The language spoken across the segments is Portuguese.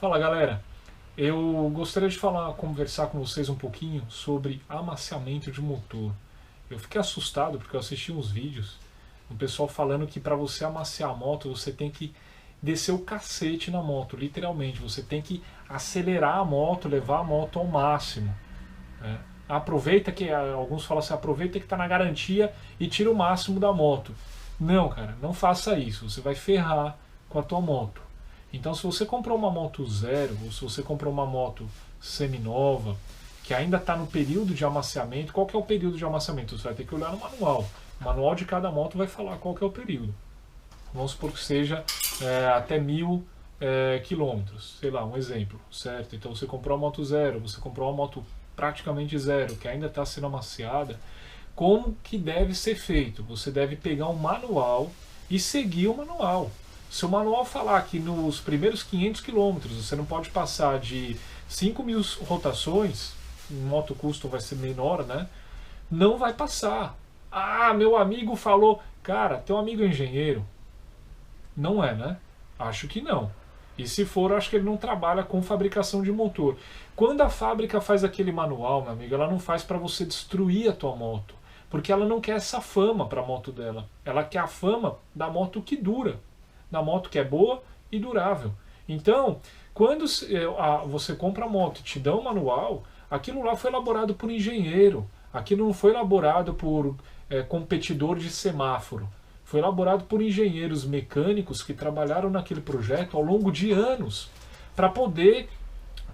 Fala galera, eu gostaria de conversar com vocês um pouquinho sobre amaciamento de motor. Eu fiquei assustado porque eu assisti uns vídeos, um pessoal falando que para você amaciar a moto você tem que descer o cacete na moto, literalmente. Você tem que acelerar a moto, levar a moto ao máximo, né? Aproveita que, alguns falam assim, aproveita que está na garantia e tira o máximo da moto. Não, cara, não faça isso, você vai ferrar com a tua moto. Então, se você comprou uma moto zero, ou se você comprou uma moto seminova, que ainda está no período de amaciamento, qual que é o período de amaciamento? Você vai ter que olhar no manual. O manual de cada moto vai falar qual que é o período. Vamos supor que seja até 1000 quilômetros, sei lá, um exemplo, certo? Então você comprou uma moto zero, você comprou uma moto praticamente zero, que ainda está sendo amaciada. Como que deve ser feito? Você deve pegar um manual e seguir o manual. Se o manual falar que nos primeiros 500 quilômetros você não pode passar de 5.000 rotações, em moto custom vai ser menor, né? Não vai passar. Ah, meu amigo falou. Cara, teu amigo é engenheiro? Não é, né? Acho que não. E se for, acho que ele não trabalha com fabricação de motor. Quando a fábrica faz aquele manual, meu amigo, ela não faz para você destruir a tua moto. Porque ela não quer essa fama para a moto dela. Ela quer a fama da moto que dura. Da moto que é boa e durável. Então, quando você compra a moto e te dão um manual, aquilo lá foi elaborado por engenheiro. Aquilo não foi elaborado por competidor de semáforo. Foi elaborado por engenheiros mecânicos que trabalharam naquele projeto ao longo de anos para poder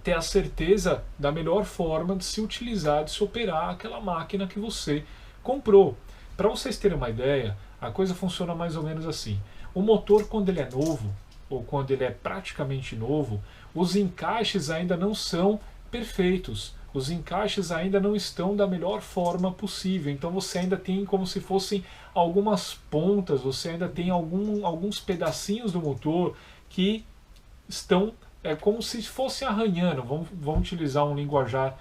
ter a certeza da melhor forma de se utilizar, de se operar aquela máquina que você comprou. Para vocês terem uma ideia, a coisa funciona mais ou menos assim. O motor, quando ele é novo, ou quando ele é praticamente novo, os encaixes ainda não são perfeitos. Os encaixes ainda não estão da melhor forma possível. Então você ainda tem como se fossem algumas pontas, você ainda tem alguns pedacinhos do motor que estão como se fossem arranhando. Vamos utilizar um linguajar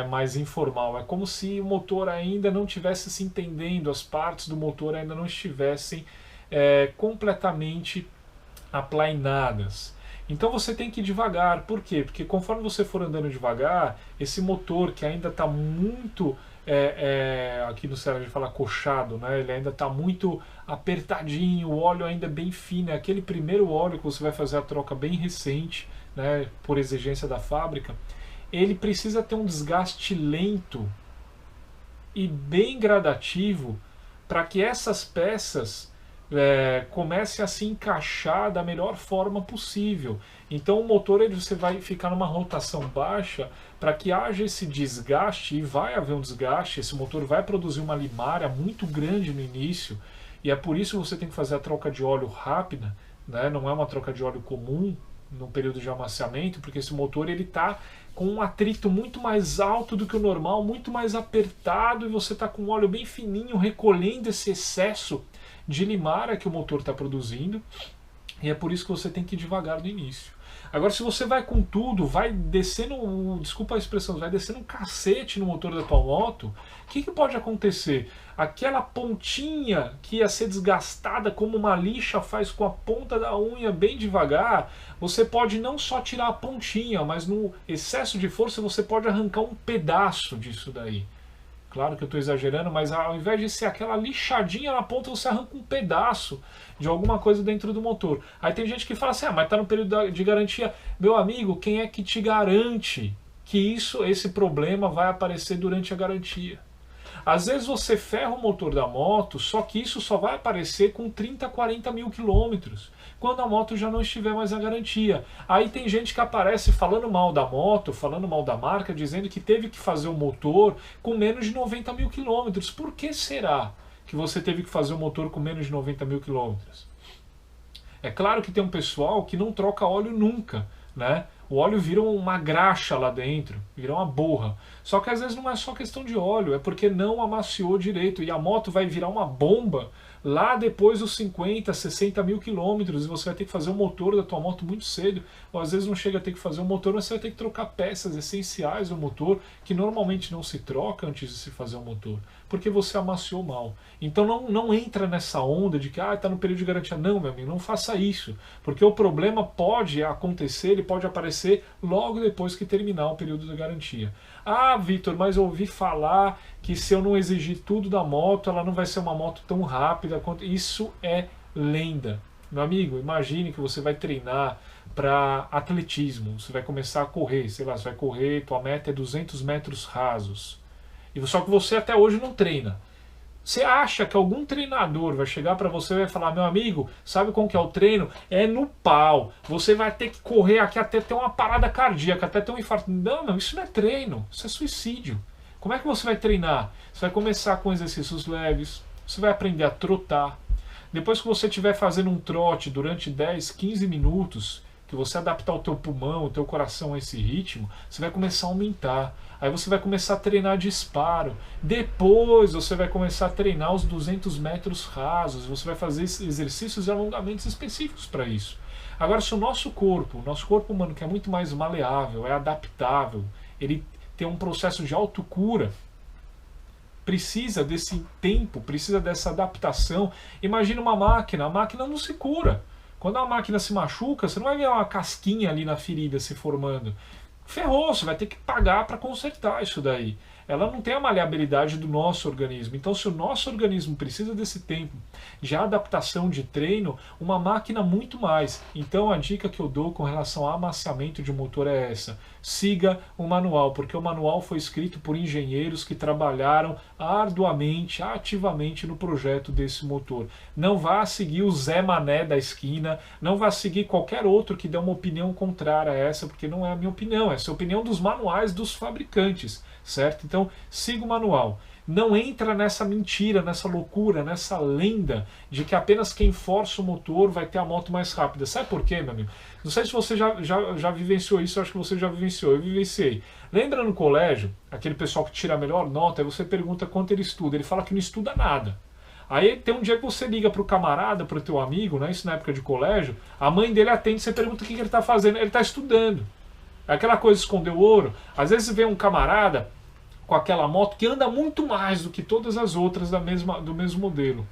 mais informal. É como se o motor ainda não estivesse se entendendo, as partes do motor ainda não estivessem completamente aplainadas. Então você tem que ir devagar. Por quê? Porque conforme você for andando devagar, esse motor que ainda está muito, aqui no Ceará a gente fala coxado, né? Ele ainda está muito apertadinho, o óleo ainda é bem fino, é aquele primeiro óleo que você vai fazer a troca bem recente, né? Por exigência da fábrica. Ele precisa ter um desgaste lento e bem gradativo para que essas peças comece a se encaixar da melhor forma possível. Então o motor você vai ficar numa rotação baixa para que haja esse desgaste, e vai haver um desgaste, esse motor vai produzir uma limária muito grande no início, e é por isso que você tem que fazer a troca de óleo rápida, né? Não é uma troca de óleo comum no período de amaciamento, porque esse motor ele está com um atrito muito mais alto do que o normal, muito mais apertado, e você está com um óleo bem fininho recolhendo esse excesso de limária que o motor está produzindo, e é por isso que você tem que ir devagar no início. Agora, se você vai com tudo, vai descendo, desculpa a expressão, vai descendo um cacete no motor da tua moto, o que pode acontecer? Aquela pontinha que ia ser desgastada como uma lixa faz com a ponta da unha bem devagar, você pode não só tirar a pontinha, mas no excesso de força você pode arrancar um pedaço disso daí. Claro que eu estou exagerando, mas ao invés de ser aquela lixadinha na ponta, você arranca um pedaço de alguma coisa dentro do motor. Aí tem gente que fala assim, mas está no período de garantia. Meu amigo, quem é que te garante que esse problema vai aparecer durante a garantia? Às vezes você ferra o motor da moto, só que isso só vai aparecer com 30, 40 mil quilômetros, quando a moto já não estiver mais na garantia. Aí tem gente que aparece falando mal da moto, falando mal da marca, dizendo que teve que fazer o motor com menos de 90 mil quilômetros. Por que será que você teve que fazer o motor com menos de 90 mil quilômetros? É claro que tem um pessoal que não troca óleo nunca, né? O óleo vira uma graxa lá dentro, vira uma borra. Só que às vezes não é só questão de óleo, é porque não amaciou direito. E a moto vai virar uma bomba, lá depois dos 50, 60 mil quilômetros, e você vai ter que fazer o motor da tua moto muito cedo, ou às vezes não chega a ter que fazer o motor, mas você vai ter que trocar peças essenciais do motor, que normalmente não se troca antes de se fazer o motor, porque você amaciou mal. Então não entra nessa onda de que está no período de garantia. Não, meu amigo, não faça isso, porque o problema pode acontecer, ele pode aparecer logo depois que terminar o período de garantia. Ah, Vitor, mas eu ouvi falar que se eu não exigir tudo da moto, ela não vai ser uma moto tão rápida quanto... Isso é lenda. Meu amigo, imagine que você vai treinar para atletismo, você vai começar a correr, sei lá, você vai correr, tua meta é 200 metros rasos. Só que você até hoje não treina. Você acha que algum treinador vai chegar para você e vai falar: meu amigo, sabe como que é o treino? É no pau. Você vai ter que correr aqui até ter uma parada cardíaca, até ter um infarto. Não, isso não é treino, isso é suicídio. Como é que você vai treinar? Você vai começar com exercícios leves, você vai aprender a trotar. Depois que você estiver fazendo um trote durante 10, 15 minutos, que você adaptar o teu pulmão, o teu coração a esse ritmo, você vai começar a aumentar. Aí você vai começar a treinar disparo. Depois você vai começar a treinar os 200 metros rasos. Você vai fazer exercícios e alongamentos específicos para isso. Agora, se o nosso corpo humano, que é muito mais maleável, é adaptável, ele tem um processo de autocura, precisa desse tempo, precisa dessa adaptação. Imagina uma máquina, a máquina não se cura. Quando a máquina se machuca, você não vai ver uma casquinha ali na ferida se formando. Ferrou, você vai ter que pagar para consertar isso daí. Ela não tem a maleabilidade do nosso organismo. Então, se o nosso organismo precisa desse tempo de adaptação, de treino, uma máquina muito mais. Então, a dica que eu dou com relação ao amaciamento de motor é essa: siga o manual, porque o manual foi escrito por engenheiros que trabalharam arduamente, ativamente no projeto desse motor. Não vá seguir o Zé Mané da esquina, não vá seguir qualquer outro que dê uma opinião contrária a essa, porque não é a minha opinião, essa é a opinião dos manuais dos fabricantes, certo? Então, siga o manual. Não entra nessa mentira, nessa loucura, nessa lenda de que apenas quem força o motor vai ter a moto mais rápida. Sabe por quê, meu amigo? Não sei se você já vivenciou isso, eu acho que você já vivenciou. Eu vivenciei. Lembra no colégio, aquele pessoal que tira a melhor nota, aí você pergunta quanto ele estuda. Ele fala que não estuda nada. Aí tem um dia que você liga pro camarada, pro teu amigo, né, isso na época de colégio, a mãe dele atende, você pergunta o que ele está fazendo. Ele está estudando. Aquela coisa de esconder o ouro. Às vezes vem um camarada com aquela moto que anda muito mais do que todas as outras do mesmo modelo.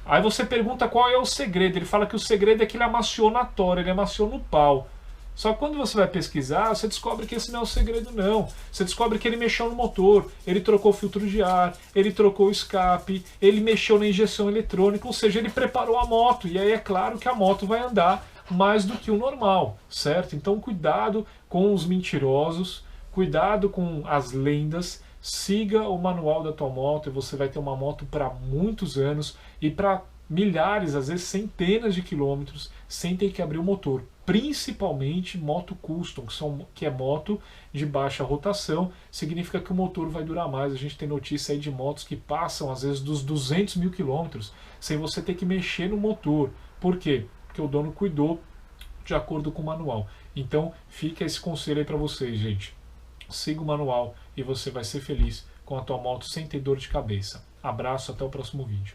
Aí você pergunta qual é o segredo. Ele fala que o segredo é que ele amaciou na tora, ele amaciou no pau. Só que quando você vai pesquisar, você descobre que esse não é o segredo, não. Você descobre que ele mexeu no motor, ele trocou o filtro de ar, ele trocou o escape, ele mexeu na injeção eletrônica, ou seja, ele preparou a moto. E aí é claro que a moto vai andar mais do que o normal, certo? Então cuidado com os mentirosos, cuidado com as lendas, siga o manual da tua moto e você vai ter uma moto para muitos anos e para milhares, às vezes centenas de quilômetros, sem ter que abrir o motor. Principalmente moto custom, que é moto de baixa rotação, significa que o motor vai durar mais. A gente tem notícia aí de motos que passam às vezes dos 200 mil quilômetros sem você ter que mexer no motor. Por quê? Porque o dono cuidou de acordo com o manual. Então fica esse conselho aí para vocês, gente. Siga o manual e você vai ser feliz com a tua moto sem ter dor de cabeça. Abraço, até o próximo vídeo.